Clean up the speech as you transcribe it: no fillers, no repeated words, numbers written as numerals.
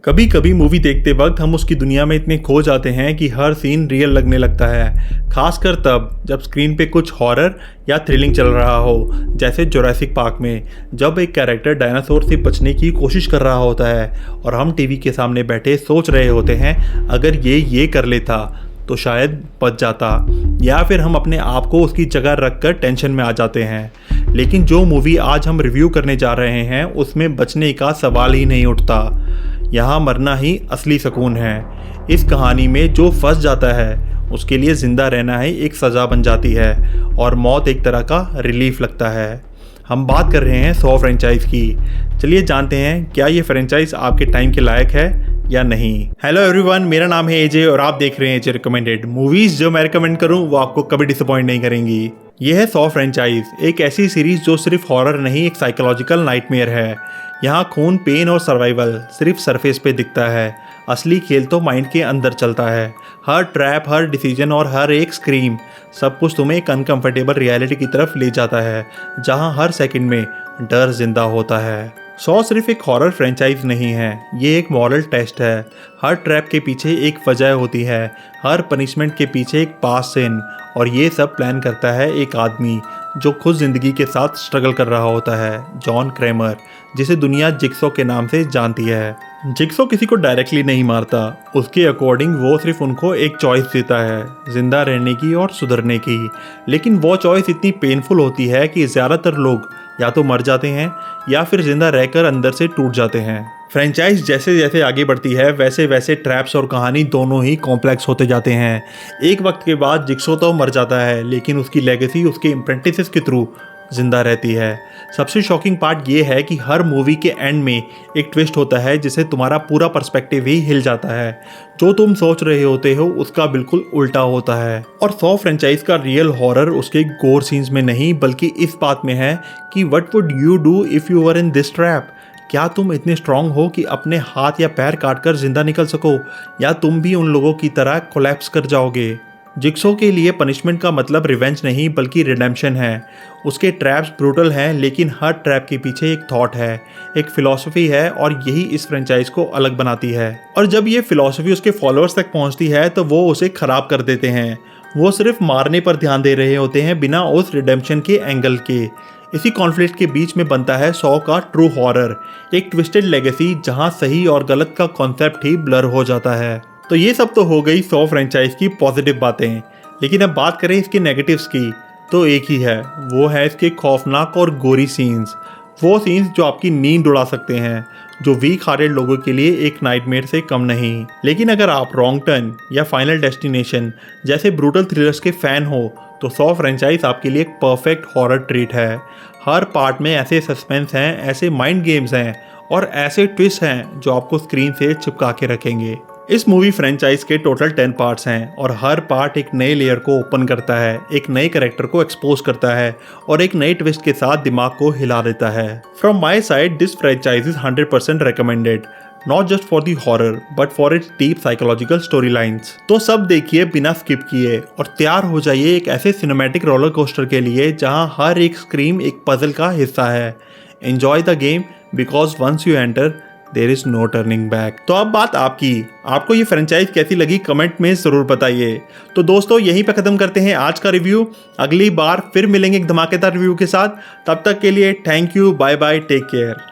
कभी कभी मूवी देखते वक्त हम उसकी दुनिया में इतने खो जाते हैं कि हर सीन रियल लगने लगता है। खासकर तब जब स्क्रीन पे कुछ हॉरर या थ्रिलिंग चल रहा हो, जैसे जुरासिक पार्क में जब एक कैरेक्टर डायनासोर से बचने की कोशिश कर रहा होता है और हम टीवी के सामने बैठे सोच रहे होते हैं अगर ये कर लेता तो शायद बच जाता, या फिर हम अपने आप को उसकी जगह रखकर टेंशन में आ जाते हैं। लेकिन जो मूवी आज हम रिव्यू करने जा रहे हैं उसमें बचने का सवाल ही नहीं उठता। यहाँ मरना ही असली सुकून है। इस कहानी में जो फंस जाता है उसके लिए ज़िंदा रहना ही एक सज़ा बन जाती है और मौत एक तरह का रिलीफ लगता है। हम बात कर रहे हैं 100 फ्रेंचाइज की। चलिए जानते हैं क्या ये फ्रेंचाइज आपके टाइम के लायक है या नहीं। हेलो एवरीवन, मेरा नाम है एजे और आप देख रहे हैं एजे रिकमेंडेड। मूवीज़ जो मैं रिकमेंड करूँ वो आपको कभी डिसअपॉइंट नहीं करेंगी। यह है 100 फ्रेंचाइज, एक ऐसी सीरीज जो सिर्फ हॉरर नहीं, एक साइकोलॉजिकल नाइटमेयर है। यहाँ खून, पेन और सर्वाइवल सिर्फ सरफेस पे दिखता है, असली खेल तो माइंड के अंदर चलता है। हर ट्रैप, हर डिसीजन और हर एक स्क्रीम, सब कुछ तुम्हें एक अनकंफर्टेबल रियलिटी की तरफ ले जाता है, जहाँ हर सेकंड में डर जिंदा होता है। 100 सिर्फ एक हॉरर फ्रेंचाइज नहीं है, ये एक मॉरल टेस्ट है। हर ट्रैप के पीछे एक वजह होती है, हर पनिशमेंट के पीछे एक पास सीन, और ये सब प्लान करता है एक आदमी जो खुद ज़िंदगी के साथ स्ट्रगल कर रहा होता है, जॉन क्रेमर, जिसे दुनिया जिक्सो के नाम से जानती है। जिक्सो किसी को डायरेक्टली नहीं मारता, उसके अकॉर्डिंग वो सिर्फ उनको एक चॉइस देता है, जिंदा रहने की और सुधरने की। लेकिन वो चॉइस इतनी पेनफुल होती है कि ज़्यादातर लोग या तो मर जाते हैं या फिर जिंदा रहकर अंदर से टूट जाते हैं। फ्रेंचाइज जैसे जैसे आगे बढ़ती है वैसे वैसे ट्रैप्स और कहानी दोनों ही कॉम्प्लेक्स होते जाते हैं। एक वक्त के बाद जिक्सो तो मर जाता है, लेकिन उसकी लेगेसी उसके अप्रेंटिसेस के थ्रू जिंदा रहती है। सबसे शॉकिंग पार्ट ये है कि हर मूवी के एंड में एक ट्विस्ट होता है जिससे तुम्हारा पूरा पर्सपेक्टिव ही हिल जाता है। जो तुम सोच रहे होते हो उसका बिल्कुल उल्टा होता है। और 100 फ्रेंचाइज का रियल हॉरर उसके गोर सीन्स में नहीं, बल्कि इस बात में है कि what would you do if you were in this trap. क्या तुम इतने स्ट्रांग हो कि अपने हाथ या पैर काटकर जिंदा निकल सको, या तुम भी उन लोगों की तरह कोलैप्स कर जाओगे। जिक्सो के लिए पनिशमेंट का मतलब रिवेंज नहीं बल्कि रिडेम्पशन है। उसके ट्रैप्स ब्रूटल हैं, लेकिन हर ट्रैप के पीछे एक थॉट है, एक फिलॉसफी है, और यही इस फ्रेंचाइज को अलग बनाती है। और जब ये फिलॉसफी उसके फॉलोअर्स तक पहुंचती है तो वो उसे खराब कर देते हैं। वो सिर्फ मारने पर ध्यान दे रहे होते हैं, बिना उस रिडेम्पशन के एंगल के। इसी कॉन्फ्लिक्ट के बीच में बनता है 100 का ट्रू हॉरर, एक ट्विस्टेड लेगेसी जहां सही और गलत का कॉन्सेप्ट ही ब्लर हो जाता है। तो ये सब तो हो गई 100 फ्रेंचाइज की पॉजिटिव बातें, लेकिन अब बात करें इसके नेगेटिव्स की तो एक ही है, वो है इसके खौफनाक और गोरी सीन्स। वो सीन्स जो आपकी नींद उड़ा सकते हैं, जो वीक हार्टेड लोगों के लिए एक नाइटमेयर से कम नहीं। लेकिन अगर आप रॉन्ग टर्न या फाइनल डेस्टिनेशन जैसे ब्रूटल थ्रिलर्स के फैन हो तो 100 फ्रेंचाइज आपके लिए एक परफेक्ट हॉरर ट्रीट है। हर पार्ट में ऐसे सस्पेंस हैं, ऐसे माइंड गेम्स हैं और ऐसे ट्विस्ट हैं जो आपको स्क्रीन से चिपका के रखेंगे। इस मूवी फ्रेंचाइज के टोटल 10 पार्ट्स हैं और हर पार्ट एक नए लेयर को ओपन करता है, एक नए कैरेक्टर को एक्सपोज करता है और एक नए ट्विस्ट के साथ दिमाग को हिला देता है। From my side this franchise is 100% recommended, not just for the horror but for its deep psychological story lines. तो सब देखिए बिना स्किप किए और तैयार हो जाइए एक ऐसे सिनेमैटिक रोलर कोस्टर के लिए जहां हर एक स्क्रीम एक पजल का हिस्सा है। Enjoy the game because once you enter there is no turning back. तो अब बात आपकी, आपको ये फ्रेंचाइज कैसी लगी कमेंट में ज़रूर बताइए। तो दोस्तों यहीं पे ख़त्म करते हैं आज का रिव्यू। अगली बार फिर मिलेंगे एक धमाकेदार रिव्यू के साथ। तब तक के लिए thank you, bye bye, take care.